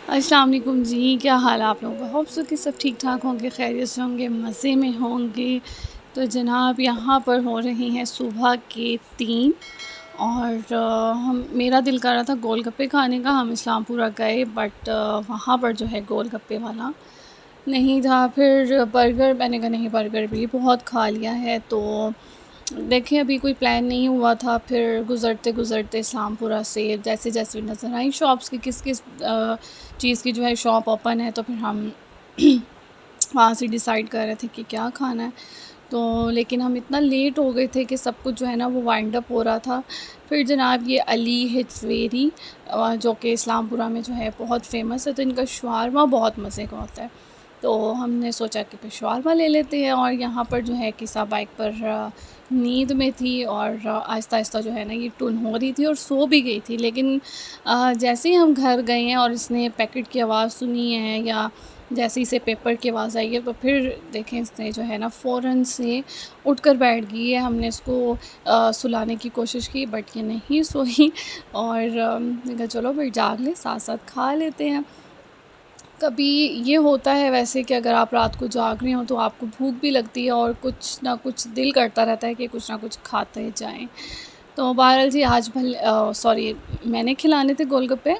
अस्सलाम वालेकुम जी, क्या हाल है आप लोगों का? होप सो कि सब ठीक ठाक होंगे, खैरियत से होंगे, मज़े में होंगे। तो जनाब यहाँ पर हो रही हैं सुबह के 3 और हम मेरा दिल कर रहा था गोलगप्पे खाने का। हम इस्लामपुरा गए बट वहाँ पर जो है गोलगप्पे वाला नहीं था। फिर बर्गर, मैंने कहा नहीं, बर्गर भी बहुत खा लिया है। तो देखिए अभी कोई प्लान नहीं हुआ था। फिर गुज़रते-गुज़रते इस्लामपुरा से जैसे-जैसे नज़र आई शॉप्स कि किस-किस चीज़ की जो है शॉप ओपन है, तो फिर हम वहाँ से डिसाइड कर रहे थे कि क्या खाना है। तो लेकिन हम इतना लेट हो गए थे कि सब कुछ जो है ना वो वाइंड अप हो रहा था। फिर जनाब ये अली हिट्सवेरी जो कि इस्लामपुरा में जो है बहुत फ़ेमस है, तो इनका शवारमा बहुत मज़े का होता है। तो हमने सोचा कि फिर शवारमा ले लेते हैं। और यहाँ पर जो है किस्सा बाइक पर नींद में थी और आहिस्ता-आहिस्ता जो है ना ये टुन हो रही थी और सो भी गई थी। लेकिन जैसे ही हम घर गए हैं और इसने पैकेट की आवाज़ सुनी है या जैसे ही इसे पेपर की आवाज़ आई है, तो फिर देखें इसने जो है ना फ़ौरन से उठकर बैठ गई है। हमने इसको सुलाने की कोशिश की बट ये नहीं सोई। और मैंने कहा चलो फिर जाग ले, साथ-साथ खा लेते हैं। कभी ये होता है वैसे कि अगर आप रात को जाग रहे हो तो आपको भूख भी लगती है और कुछ ना कुछ दिल करता रहता है कि कुछ ना कुछ खाते जाएँ। तो बहरहाल जी आज सॉरी, मैंने खिलाने थे गोलगप्पे।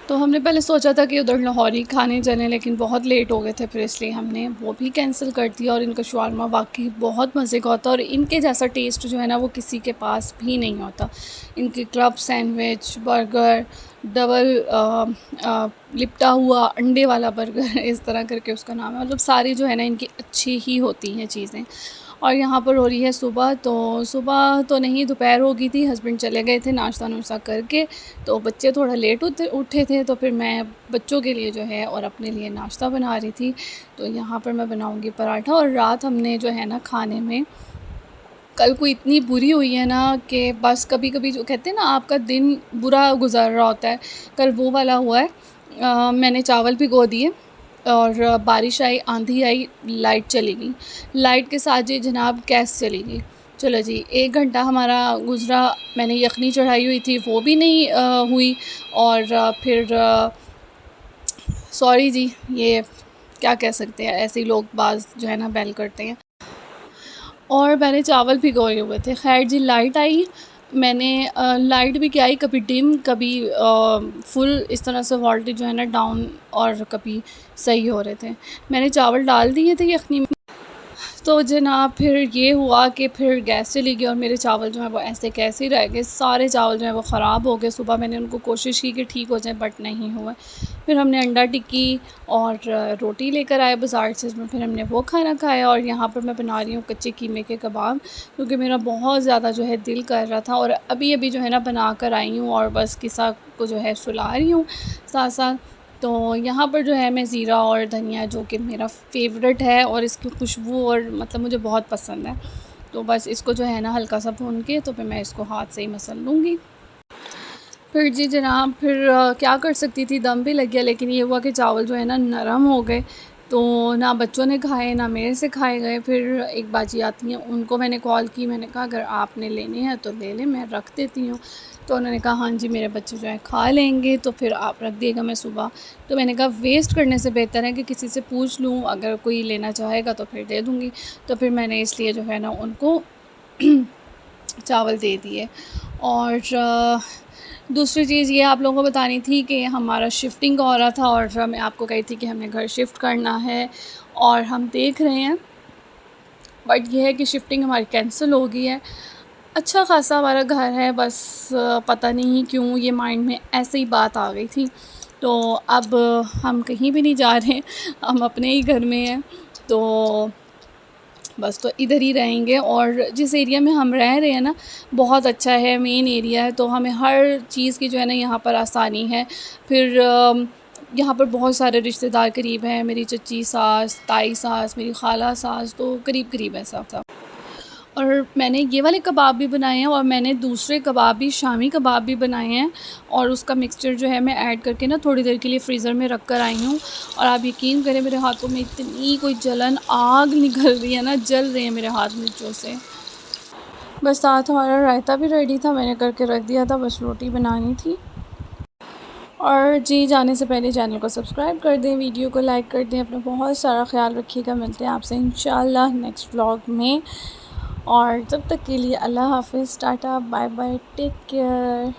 तो हमने पहले सोचा था कि उधर लाहौरी खाने चलें, लेकिन बहुत लेट हो गए थे, फिर इसलिए हमने वो भी कैंसिल कर दिया। और इनका शवारमा वाक़ई बहुत मज़े का होता है और इनके जैसा टेस्ट जो है ना वो किसी के पास भी नहीं होता। इनके क्लब सैंडविच, बर्गर, डबल लिपटा हुआ अंडे वाला बर्गर इस तरह करके उसका नाम है। मतलब सारी जो है ना इनकी अच्छी ही होती हैं चीज़ें। और यहाँ पर हो रही है सुबह, तो सुबह तो नहीं, दोपहर हो गई थी, हस्बैंड चले गए थे नाश्ता-नुश्ता करके। तो बच्चे थोड़ा लेट उठे थे, तो फिर मैं बच्चों के लिए जो है और अपने लिए नाश्ता बना रही थी। तो यहाँ पर मैं बनाऊँगी पराठा। और रात हमने जो है ना खाने में कल को इतनी बुरी हुई है ना कि बस कभी-कभी जो कहते हैं ना आपका दिन बुरा गुज़र रहा होता है, कल वो वाला हुआ है। मैंने चावल भिगो दिए और बारिश आई, आंधी आई, लाइट चली गई। लाइट के साथ जी जनाब गैस चली गई। चलो जी 1 घंटा हमारा गुज़रा। मैंने यख़नी चढ़ाई हुई थी वो भी नहीं हुई। और फिर सॉरी जी, ये क्या कह सकते हैं, ऐसे ही लोग बाज़ जो है ना बैल करते हैं। और मैंने चावल भिगोए हुए थे। ख़ैर जी लाइट आई, मैंने लाइट भी क्या आई, कभी डिम, कभी फुल, इस तरह से वोल्टेज जो है ना डाउन और कभी सही हो रहे थे। मैंने चावल डाल दिए थे यख़नी में। तो जनाब फिर ये हुआ कि फिर गैस चली गई और मेरे चावल जो हैं वो ऐसे कैसे ही रह गए। सारे चावल जो हैं वो ख़राब हो गए। सुबह मैंने उनको कोशिश की कि ठीक हो जाएँ बट नहीं हुए। फिर हमने अंडा टिक्की और रोटी लेकर आए बाज़ार से, फिर हमने वो खाना खाया। और यहाँ पर मैं बना रही हूँ कच्चे कीमे के कबाब, क्योंकि मेरा बहुत ज़्यादा जो है दिल कर रहा था। और अभी-अभी जो है ना बना कर आई हूँ और बस किस्सा को जो है सुला रही हूँ साथ-साथ। तो यहाँ पर जो है मैं ज़ीरा और धनिया, जो कि मेरा फ़ेवरेट है और इसकी खुशबू और मतलब मुझे बहुत पसंद है, तो बस इसको जो है ना हल्का सा भून के तो फिर मैं इसको हाथ से ही मसल लूँगी। फिर जी जनाब फिर क्या कर सकती थी, दम भी लग गया। लेकिन ये हुआ कि चावल जो है ना नरम हो गए, तो ना बच्चों ने खाए ना मेरे से खाए गए। फिर एक बाजी आती हैं, उनको मैंने कॉल की, मैंने कहा अगर आपने लेने हैं तो ले लें, मैं रख देती हूँ। तो उन्होंने कहा हाँ जी मेरे बच्चे जो है खा लेंगे, तो फिर आप रख दिएगा, मैं सुबह। तो मैंने कहा वेस्ट करने से बेहतर है कि किसी से पूछ लूँ, अगर कोई लेना चाहेगा तो फिर दे दूँगी। तो फिर मैंने इसलिए जो है ना उनको चावल दे दिए। और दूसरी चीज़ ये आप लोगों को बतानी थी कि हमारा शिफ्टिंग का हो रहा था और मैं आपको कही थी कि हमने घर शिफ्ट करना है और हम देख रहे हैं। बट ये है कि शिफ्टिंग हमारी कैंसिल हो गई है। अच्छा ख़ासा हमारा घर है, बस पता नहीं क्यों ये माइंड में ऐसे ही बात आ गई थी। तो अब हम कहीं भी नहीं जा रहे, हम अपने ही घर में हैं। तो बस तो इधर ही रहेंगे। और जिस एरिया में हम रह रहे हैं ना बहुत अच्छा है, मेन एरिया है, तो हमें हर चीज़ की जो है ना यहाँ पर आसानी है। फिर यहाँ पर बहुत सारे रिश्तेदार करीब हैं, मेरी चची सास, ताई सास, मेरी खाला सास, तो करीब-करीब है सब। और मैंने ये वाले कबाब भी बनाए हैं और मैंने दूसरे कबाब भी, शामी कबाब भी बनाए हैं। और उसका मिक्सचर जो है मैं ऐड करके ना थोड़ी देर के लिए फ्रीज़र में रख कर आई हूँ। और आप यकीन करें मेरे हाथों में इतनी कोई जलन, आग निकल रही है ना, जल रहे हैं मेरे हाथ मिर्चों से। बस साथ हमारा रायता भी रेडी था, मैंने करके रख दिया था, बस रोटी बनानी थी। और जी जाने से पहले चैनल को सब्सक्राइब कर दें, वीडियो को लाइक कर दें। अपना बहुत सारा ख्याल रखिएगा। मिलते हैं आपसे इंशाल्लाह नेक्स्ट व्लॉग में, और तब तक के लिए अल्लाह हाफ़िज़, tata, bye bye, take care.